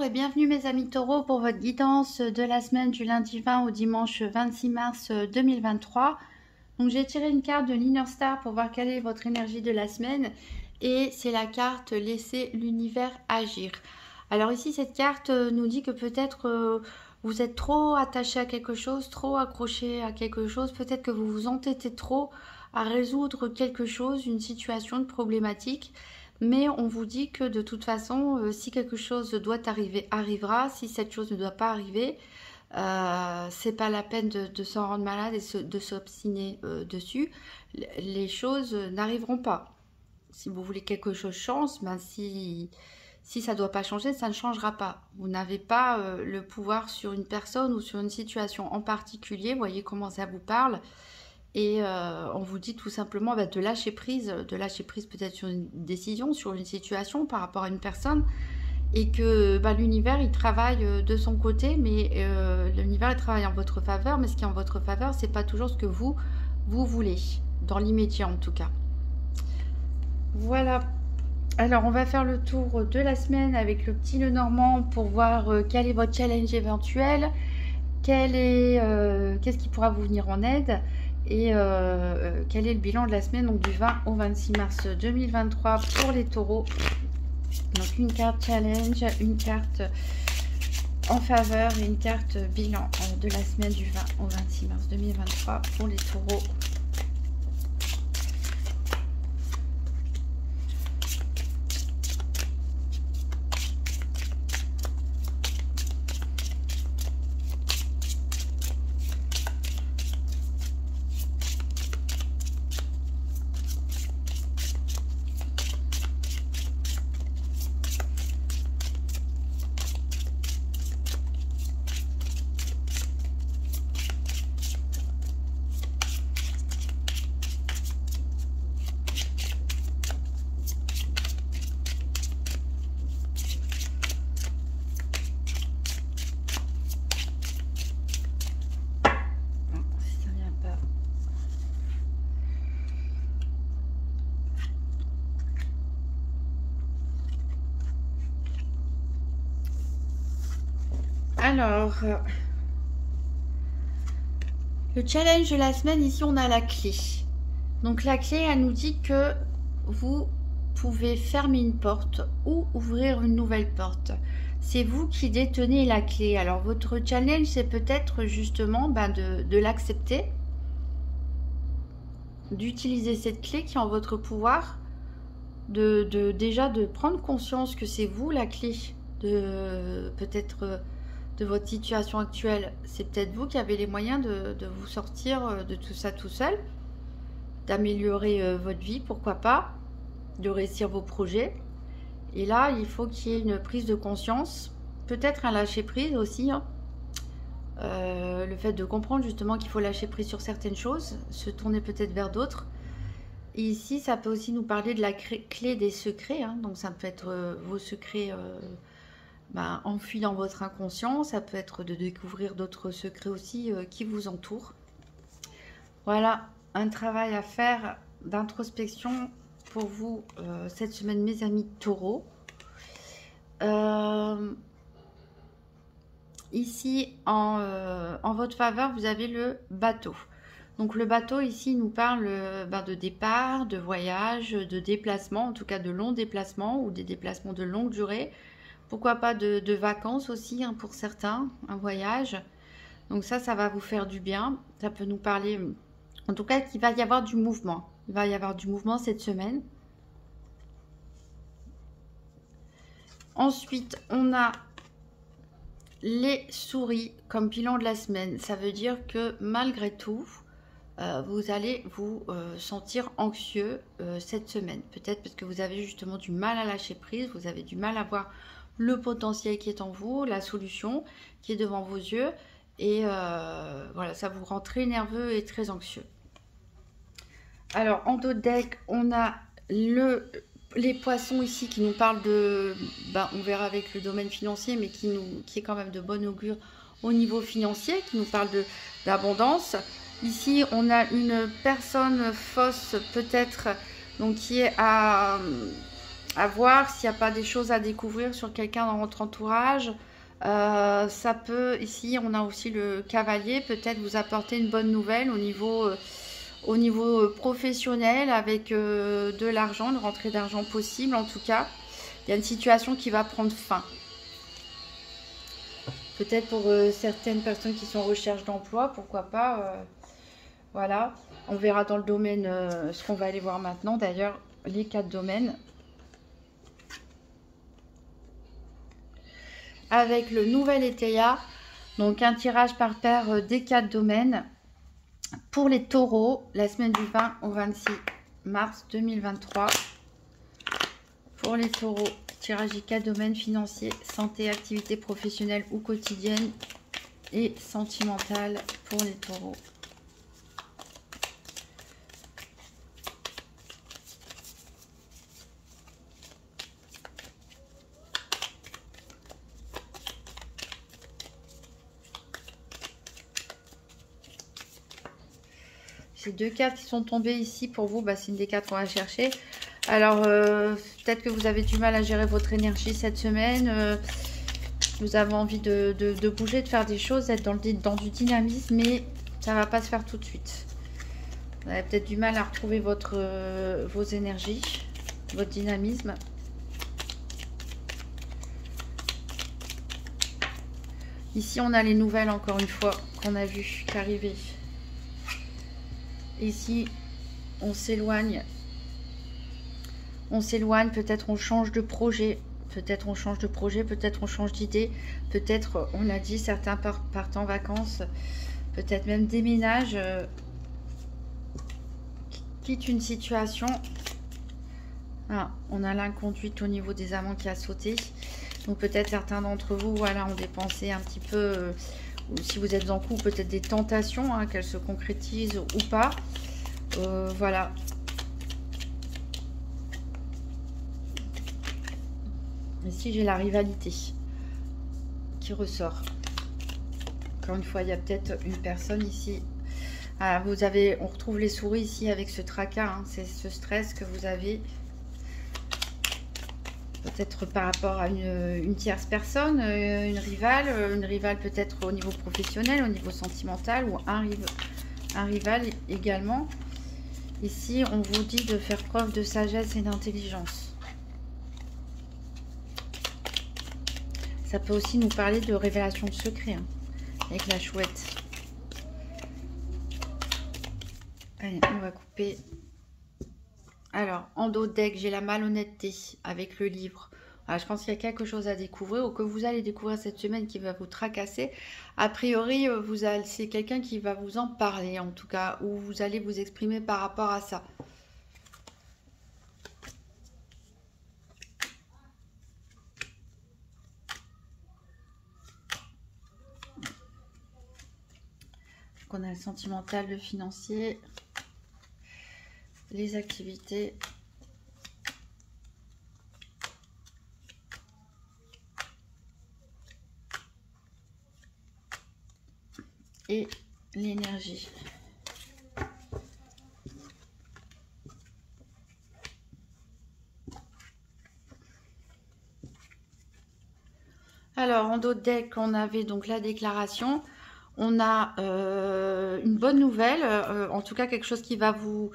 et bienvenue mes amis taureaux pour votre guidance de la semaine du lundi 20 au dimanche 26 mars 2023. Donc j'ai tiré une carte de l'Inner Star pour voir quelle est votre énergie de la semaine et c'est la carte laisser l'univers agir. Alors ici cette carte nous dit que peut-être vous êtes trop attaché à quelque chose, trop accroché à quelque chose, peut-être que vous vous entêtez trop à résoudre quelque chose, une situation, une problématique. Mais on vous dit que de toute façon, si quelque chose doit arriver, arrivera. Si cette chose ne doit pas arriver, c'est pas la peine de s'en rendre malade et de s'obstiner dessus. Les choses n'arriveront pas. Si vous voulez quelque chose change, ben si ça ne doit pas changer, ça ne changera pas. Vous n'avez pas le pouvoir sur une personne ou sur une situation en particulier. Vous voyez comment ça vous parle. Et on vous dit tout simplement de lâcher prise peut-être sur une décision, sur une situation par rapport à une personne. Et que l'univers, il travaille de son côté, mais l'univers, il travaille en votre faveur. Mais ce qui est en votre faveur, c'est pas toujours ce que vous voulez, dans l'immédiat en tout cas. Voilà. Alors, on va faire le tour de la semaine avec le petit Lenormand pour voir quel est votre challenge éventuel, qu'est-ce qui pourra vous venir en aide. Et quel est le bilan de la semaine, donc du 20 au 26 mars 2023 pour les taureaux. Donc une carte challenge, une carte en faveur et une carte bilan de la semaine du 20 au 26 mars 2023 pour les taureaux. Alors, le challenge de la semaine, ici on a la clé. Donc la clé, elle nous dit que vous pouvez fermer une porte ou ouvrir une nouvelle porte. C'est vous qui détenez la clé. Alors votre challenge, c'est peut-être justement de l'accepter, d'utiliser cette clé qui est en votre pouvoir, déjà de prendre conscience que c'est vous la clé, peut-être de votre situation actuelle. C'est peut-être vous qui avez les moyens de vous sortir de tout ça tout seul, d'améliorer votre vie, pourquoi pas, de réussir vos projets. Et là, il faut qu'il y ait une prise de conscience, peut-être un lâcher-prise aussi, hein. Le fait de comprendre justement qu'il faut lâcher prise sur certaines choses, se tourner peut-être vers d'autres. Et ici, ça peut aussi nous parler de la clé des secrets, hein. Donc ça peut être vos secrets enfui dans votre inconscient, ça peut être de découvrir d'autres secrets aussi qui vous entourent. Voilà, un travail à faire d'introspection pour vous cette semaine, mes amis taureaux. Ici, en votre faveur, vous avez le bateau. Donc le bateau ici nous parle de départ, de voyage, de déplacement, en tout cas de longs déplacements ou des déplacements de longue durée. Pourquoi pas de vacances aussi, hein, pour certains, un voyage. Donc ça va vous faire du bien. Ça peut nous parler, en tout cas, qu'il va y avoir du mouvement. Il va y avoir du mouvement cette semaine. Ensuite, on a les souris comme bilan de la semaine. Ça veut dire que malgré tout, vous allez vous sentir anxieux cette semaine. Peut-être parce que vous avez justement du mal à lâcher prise, vous avez du mal à voir le potentiel qui est en vous, la solution qui est devant vos yeux. Et voilà, ça vous rend très nerveux et très anxieux. Alors, en dos de deck, on a les poissons ici qui nous parlent de... on verra avec le domaine financier, mais qui est quand même de bon augure au niveau financier, qui nous parle d'abondance. Ici, on a une personne fausse peut-être, donc qui est À voir s'il n'y a pas des choses à découvrir sur quelqu'un dans votre entourage. Ça peut, ici on a aussi le cavalier, peut-être vous apporter une bonne nouvelle au niveau professionnel avec de l'argent, une rentrée d'argent possible en tout cas. Il y a une situation qui va prendre fin. Peut-être pour certaines personnes qui sont en recherche d'emploi, pourquoi pas. Voilà, on verra dans le domaine ce qu'on va aller voir maintenant. D'ailleurs, les 4 domaines. Avec le nouvel ETEA, donc un tirage par paire des 4 domaines. Pour les taureaux, la semaine du 20 au 26 mars 2023. Pour les taureaux, tirage des 4 domaines financiers, santé, activité professionnelle ou quotidienne et sentimentale pour les taureaux. Ces 2 cartes qui sont tombées ici pour vous, bah, c'est une des 4 qu'on va chercher. Alors, peut-être que vous avez du mal à gérer votre énergie cette semaine. Vous avez envie de bouger, de faire des choses, d'être dans du dynamisme, mais ça ne va pas se faire tout de suite. Vous avez peut-être du mal à retrouver vos énergies, votre dynamisme. Ici, on a les nouvelles, encore une fois, qu'on a vues qu'arriver. Ici, on s'éloigne. On s'éloigne, peut-être on change de projet. Peut-être on change de projet, peut-être on change d'idée. Peut-être, on l'a dit, certains partent en vacances. Peut-être même déménagent. Quittent une situation. Ah, on a l'inconduite au niveau des amants qui a sauté. Donc peut-être certains d'entre vous, voilà, ont dépensé un petit peu... ou si vous êtes en couple, peut-être des tentations, hein, qu'elles se concrétisent ou pas. Voilà. Ici, j'ai la rivalité qui ressort. Encore une fois, il y a peut-être une personne ici. Ah, on retrouve les souris ici avec ce tracas, hein, c'est ce stress que vous avez. Peut-être par rapport à une tierce personne, une rivale peut-être au niveau professionnel, au niveau sentimental, ou un rival également. Ici, on vous dit de faire preuve de sagesse et d'intelligence. Ça peut aussi nous parler de révélation de secret, hein, avec la chouette. Allez, on va couper. Alors, en dos de deck, j'ai la malhonnêteté avec le livre. Alors, je pense qu'il y a quelque chose à découvrir ou que vous allez découvrir cette semaine qui va vous tracasser. A priori, c'est quelqu'un qui va vous en parler, en tout cas, ou vous allez vous exprimer par rapport à ça. Donc, on a le sentimental, le financier, les activités. Et l'énergie. Alors, en dos de deck, on avait donc la déclaration. On a une bonne nouvelle, en tout cas quelque chose qui va vous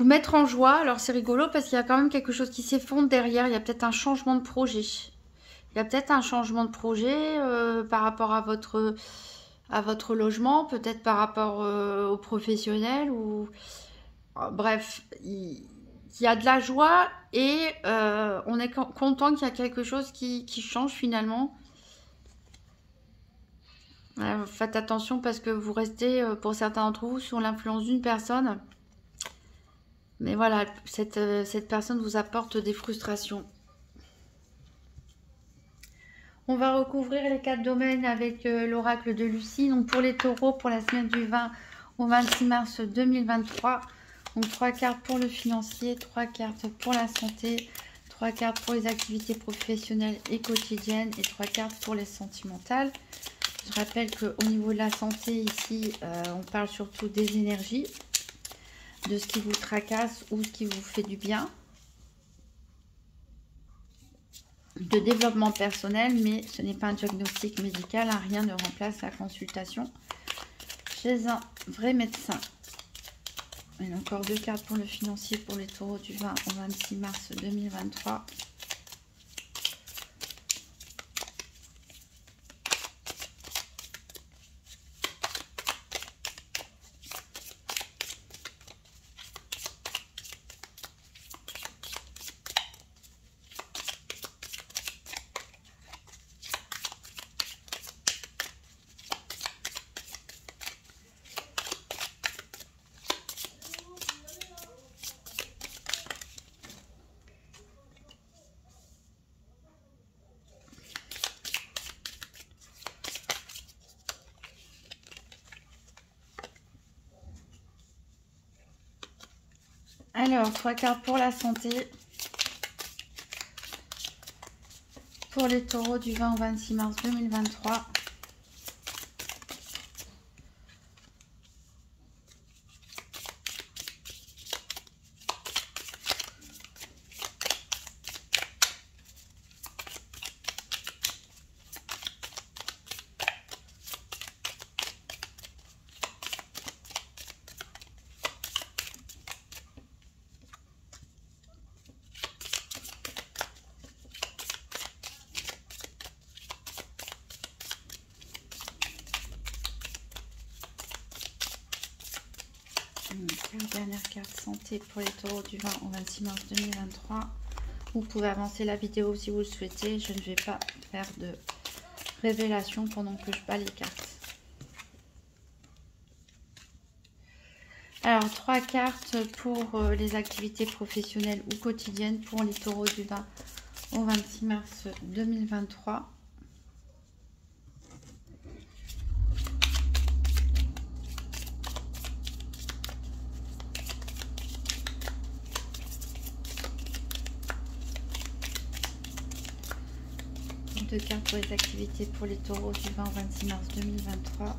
mettre en joie. Alors, c'est rigolo parce qu'il y a quand même quelque chose qui s'effondre derrière. Il y a peut-être un changement de projet. Il y a peut-être un changement de projet par rapport à votre logement, peut-être par rapport aux professionnels ou bref, il y a de la joie et on est content qu'il y a quelque chose qui change finalement. Faites attention parce que vous restez pour certains d'entre vous sous l'influence d'une personne, mais voilà, cette personne vous apporte des frustrations. On va recouvrir les 4 domaines avec l'oracle de Lucie. Donc pour les taureaux, pour la semaine du 20 au 26 mars 2023. Donc 3 cartes pour le financier, 3 cartes pour la santé, 3 cartes pour les activités professionnelles et quotidiennes et 3 cartes pour les sentimentales. Je rappelle qu'au niveau de la santé, ici, on parle surtout des énergies, de ce qui vous tracasse ou ce qui vous fait du bien. de développement personnel, mais ce n'est pas un diagnostic médical, hein, rien ne remplace la consultation chez un vrai médecin. Il y a encore 2 cartes pour le financier pour les taureaux du 20 au 26 mars 2023. Alors, 3 cartes pour la santé. Pour les taureaux du 20 au 26 mars 2023. Dernière carte santé pour les taureaux du 20 au 26 mars 2023. Vous pouvez avancer la vidéo si vous le souhaitez. Je ne vais pas faire de révélation pendant que je bats les cartes. Alors, 3 cartes pour les activités professionnelles ou quotidiennes pour les taureaux du 20 au 26 mars 2023. Deux cartes pour les activités pour les taureaux du 20 au 26 mars 2023.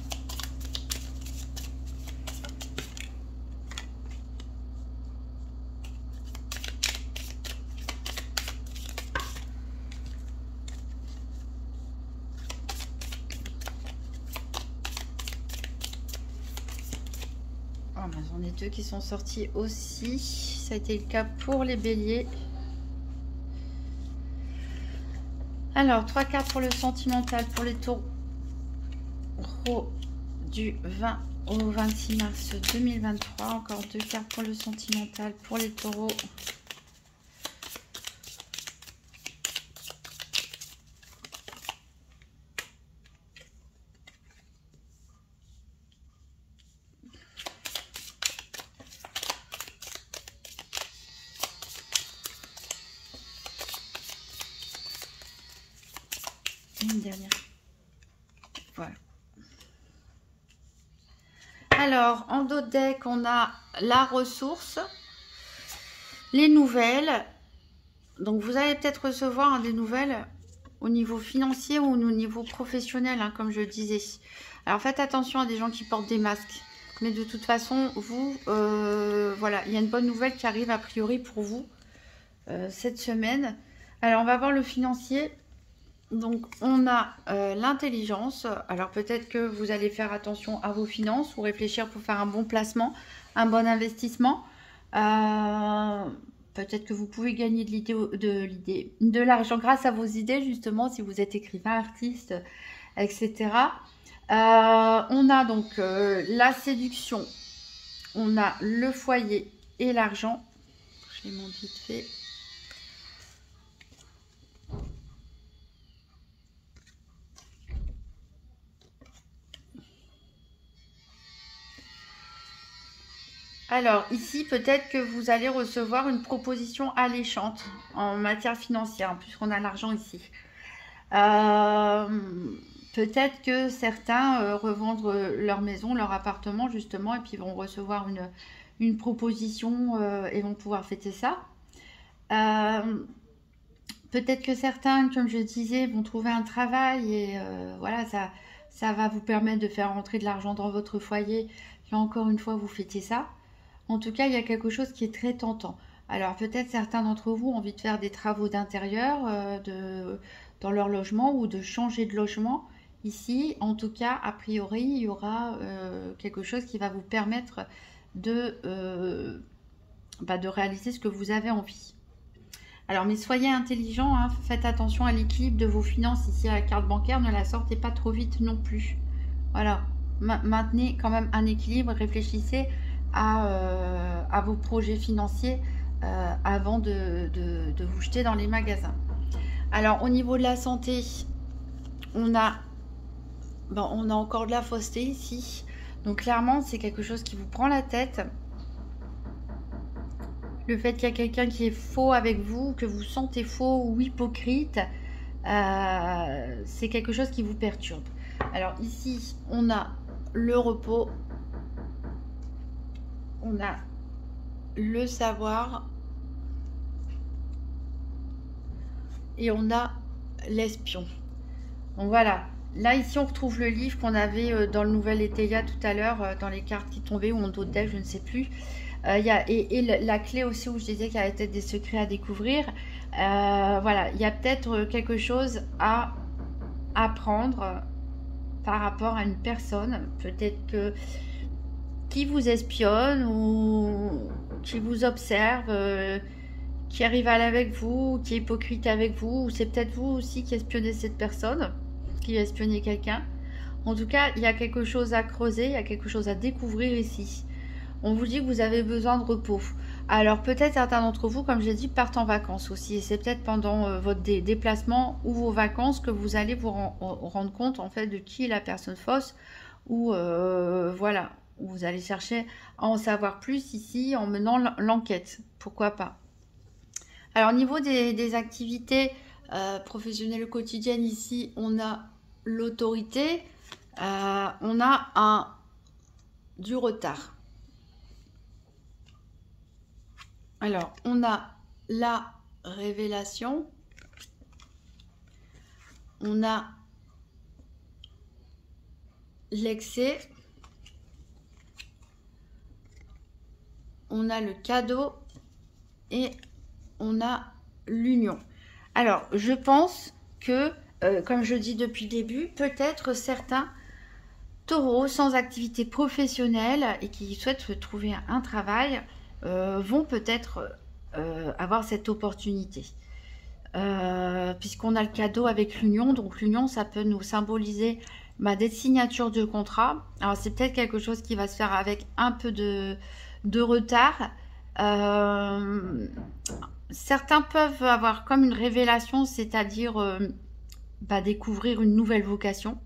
Oh, ben, j'en ai 2 qui sont sortis aussi. Ça a été le cas pour les béliers. Alors, 3 cartes pour le sentimental pour les taureaux du 20 au 26 mars 2023. Encore 2 cartes pour le sentimental pour les taureaux. Une dernière. Voilà. Alors, en dos de deck, on a la ressource, les nouvelles. Donc, vous allez peut-être recevoir des nouvelles au niveau financier ou au niveau professionnel, hein, comme je disais. Alors, faites attention à des gens qui portent des masques. Mais de toute façon, vous, voilà, il y a une bonne nouvelle qui arrive a priori pour vous cette semaine. Alors, on va voir le financier. Donc, on a l'intelligence. Alors, peut-être que vous allez faire attention à vos finances ou réfléchir pour faire un bon placement, un bon investissement. Peut-être que vous pouvez gagner de l'argent grâce à vos idées, justement, si vous êtes écrivain, artiste, etc. On a donc la séduction, on a le foyer et l'argent. Je les montre vite fait. Alors, ici, peut-être que vous allez recevoir une proposition alléchante en matière financière, puisqu'on a l'argent ici. Peut-être que certains revendent leur maison, leur appartement, justement, et puis vont recevoir une proposition et vont pouvoir fêter ça. Peut-être que certains, comme je disais, vont trouver un travail et voilà, ça va vous permettre de faire rentrer de l'argent dans votre foyer. Là, encore une fois, vous fêtez ça. En tout cas, il y a quelque chose qui est très tentant. Alors peut-être certains d'entre vous ont envie de faire des travaux d'intérieur dans leur logement ou de changer de logement. Ici, en tout cas, a priori, il y aura quelque chose qui va vous permettre de réaliser ce que vous avez envie. Alors, mais soyez intelligents, hein, faites attention à l'équilibre de vos finances. Ici, à la carte bancaire, ne la sortez pas trop vite non plus. Voilà, maintenez quand même un équilibre, réfléchissez à vos projets financiers avant de vous jeter dans les magasins. Alors, au niveau de la santé, on a encore de la fausseté ici. Donc, clairement, c'est quelque chose qui vous prend la tête. Le fait qu'il y a quelqu'un qui est faux avec vous, que vous sentez faux ou hypocrite, c'est quelque chose qui vous perturbe. Alors ici, on a le repos, on a le savoir et on a l'espion. Donc voilà, là ici on retrouve le livre qu'on avait dans le Nouvel Étéia tout à l'heure, dans les cartes qui tombaient ou en d'autres, je ne sais plus. La clé aussi où je disais qu'il y avait peut-être des secrets à découvrir. Voilà, il y a peut-être quelque chose à apprendre par rapport à une personne, peut-être qui vous espionne ou qui vous observe, qui arrive à aller avec vous, qui est hypocrite avec vous, ou c'est peut-être vous aussi qui espionnez cette personne, qui espionnez quelqu'un. En tout cas, il y a quelque chose à creuser, il y a quelque chose à découvrir ici. On vous dit que vous avez besoin de repos. Alors peut-être certains d'entre vous, comme j'ai dit, partent en vacances aussi. Et c'est peut-être pendant votre déplacement ou vos vacances que vous allez vous rendre compte en fait de qui est la personne fausse. Ou voilà, vous allez chercher à en savoir plus ici en menant l'enquête. Pourquoi pas. Alors au niveau des activités professionnelles quotidiennes ici, on a l'autorité. On a du retard. Alors, on a la révélation, on a l'excès, on a le cadeau et on a l'union. Alors, je pense que, comme je dis depuis le début, peut-être certains taureaux sans activité professionnelle et qui souhaitent trouver un travail vont peut-être avoir cette opportunité. Puisqu'on a le cadeau avec l'union, donc l'union, ça peut nous symboliser des signatures de contrat. Alors c'est peut-être quelque chose qui va se faire avec un peu de retard. Certains peuvent avoir comme une révélation, c'est-à-dire découvrir une nouvelle vocation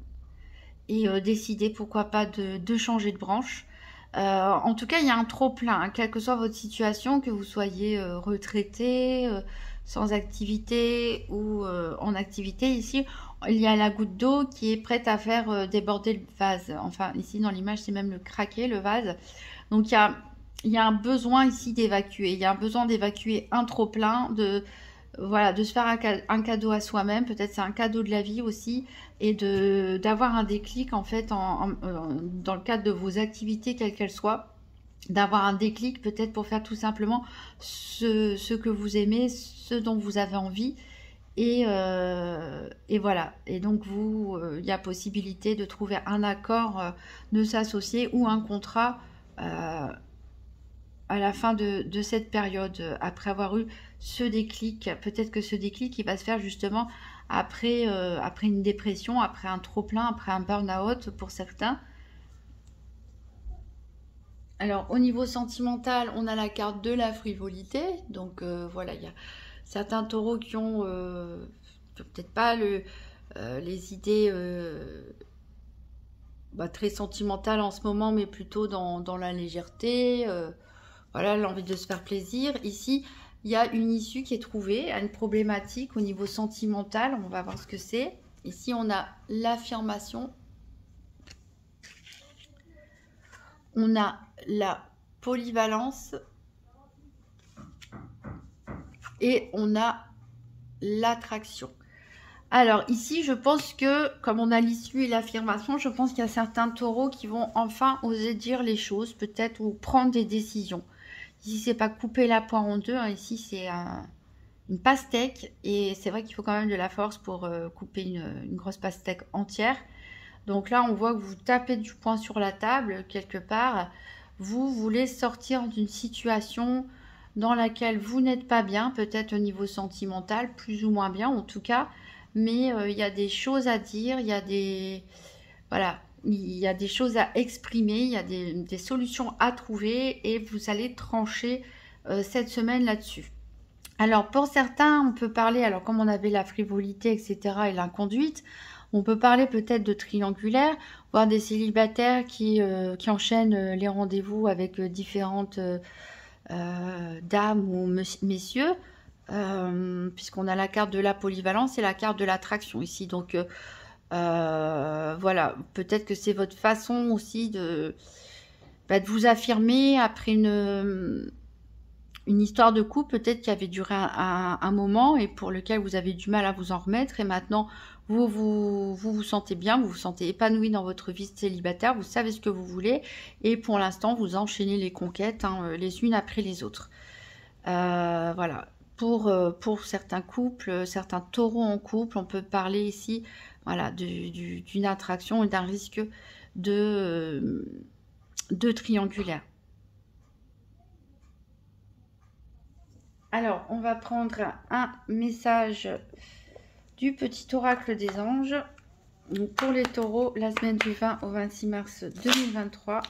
et décider pourquoi pas de changer de branche. En tout cas, il y a un trop-plein, hein, quelle que soit votre situation, que vous soyez retraité, sans activité ou en activité. Ici, il y a la goutte d'eau qui est prête à faire déborder le vase. Enfin, ici, dans l'image, c'est même le craquer, le vase. Donc, il y a un besoin ici d'évacuer. Il y a un besoin d'évacuer un trop-plein, de se faire un cadeau à soi-même. Peut-être c'est un cadeau de la vie aussi. Et d'avoir un déclic, en fait, dans le cadre de vos activités, quelles qu'elles soient. D'avoir un déclic, peut-être pour faire tout simplement ce que vous aimez, ce dont vous avez envie. Et voilà. Et donc, il y a possibilité de trouver un accord, de s'associer ou un contrat à la fin de cette période, après avoir eu ce déclic. Peut-être que ce déclic, il va se faire justement après une dépression, après un trop-plein, après un burn-out pour certains. Alors, au niveau sentimental, on a la carte de la frivolité. Donc, voilà, il y a certains taureaux qui ont peut-être pas les idées très sentimentales en ce moment, mais plutôt dans la légèreté. Voilà, l'envie de se faire plaisir. Ici, il y a une issue qui est trouvée à une problématique au niveau sentimental. On va voir ce que c'est. Ici, on a l'affirmation. On a la polyvalence. Et on a l'attraction. Alors ici, je pense que, comme on a l'issue et l'affirmation, je pense qu'il y a certains taureaux qui vont enfin oser dire les choses, peut-être, ou prendre des décisions. Ici, c'est pas couper la poire en deux, hein. Ici, c'est une pastèque. Et c'est vrai qu'il faut quand même de la force pour couper une grosse pastèque entière. Donc là, on voit que vous tapez du poing sur la table, quelque part. Vous voulez sortir d'une situation dans laquelle vous n'êtes pas bien, peut-être au niveau sentimental, plus ou moins bien en tout cas. Mais il y a des choses à dire, il y a des... Voilà, il y a des choses à exprimer, il y a des solutions à trouver et vous allez trancher cette semaine là-dessus. Alors pour certains, on peut parler, alors comme on avait la frivolité, etc. et l'inconduite, on peut parler peut-être de triangulaire, voire des célibataires qui enchaînent les rendez-vous avec différentes dames ou messieurs, puisqu'on a la carte de la polyvalence et la carte de l'attraction ici. Donc voilà, peut-être que c'est votre façon aussi de vous affirmer après une histoire de couple peut-être qui avait duré un moment et pour lequel vous avez du mal à vous en remettre et maintenant vous sentez bien, vous vous sentez épanoui dans votre vie célibataire, vous savez ce que vous voulez et pour l'instant vous enchaînez les conquêtes les unes après les autres. Voilà, pour certains couples, certains taureaux en couple, on peut parler ici voilà, d'une attraction et d'un risque de triangulaire. Alors, on va prendre un message du petit oracle des anges. Donc, pour les taureaux, la semaine du 20 au 26 mars 2023.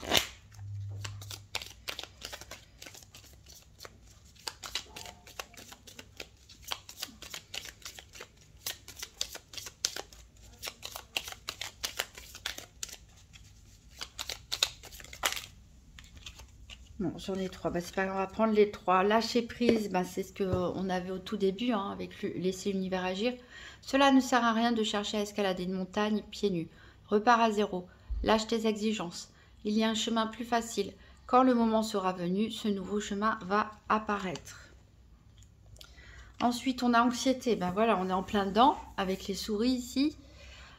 Bon, j'en ai trois. C'est pas grave, on va prendre les trois. Lâcher prise, c'est ce qu'on avait au tout début, avec laisser l'univers agir. Cela ne sert à rien de chercher à escalader une montagne pieds nus. Repars à zéro. Lâche tes exigences. Il y a un chemin plus facile. Quand le moment sera venu, ce nouveau chemin va apparaître. Ensuite, on a anxiété. Voilà, on est en plein dedans avec les souris ici.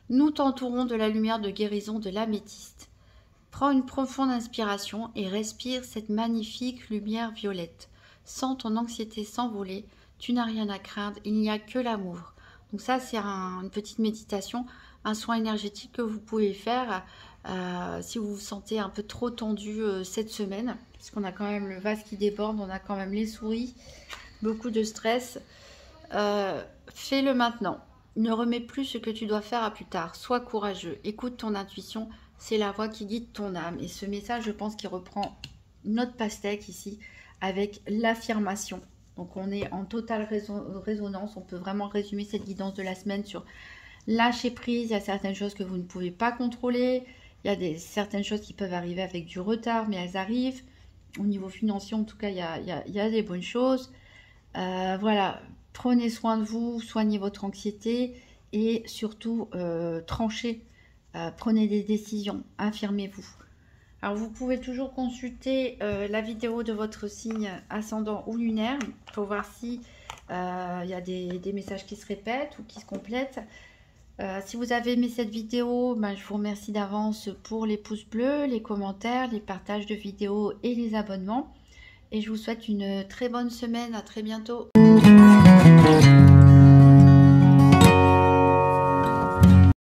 Nous t'entourons de la lumière de guérison de l'améthyste. Prends une profonde inspiration et respire cette magnifique lumière violette. Sens ton anxiété s'envoler, tu n'as rien à craindre, il n'y a que l'amour. Donc ça, c'est une petite méditation, un soin énergétique que vous pouvez faire si vous vous sentez un peu trop tendu cette semaine, parce qu'on a quand même le vase qui déborde, on a quand même les souris, beaucoup de stress. Fais-le maintenant. Ne remets plus ce que tu dois faire à plus tard. Sois courageux, écoute ton intuition. C'est la voix qui guide ton âme. Et ce message, je pense qu'il reprend notre pastèque ici avec l'affirmation. Donc, on est en totale résonance. On peut vraiment résumer cette guidance de la semaine sur lâcher prise. Il y a certaines choses que vous ne pouvez pas contrôler. Il y a certaines choses qui peuvent arriver avec du retard, mais elles arrivent. Au niveau financier, en tout cas, il y a des bonnes choses. Voilà, prenez soin de vous, soignez votre anxiété et surtout tranchez. Prenez des décisions, affirmez-vous. Alors vous pouvez toujours consulter la vidéo de votre signe ascendant ou lunaire pour voir si il y a des messages qui se répètent ou qui se complètent. Si vous avez aimé cette vidéo, je vous remercie d'avance pour les pouces bleus, les commentaires, les partages de vidéos et les abonnements. Et je vous souhaite une très bonne semaine, à très bientôt.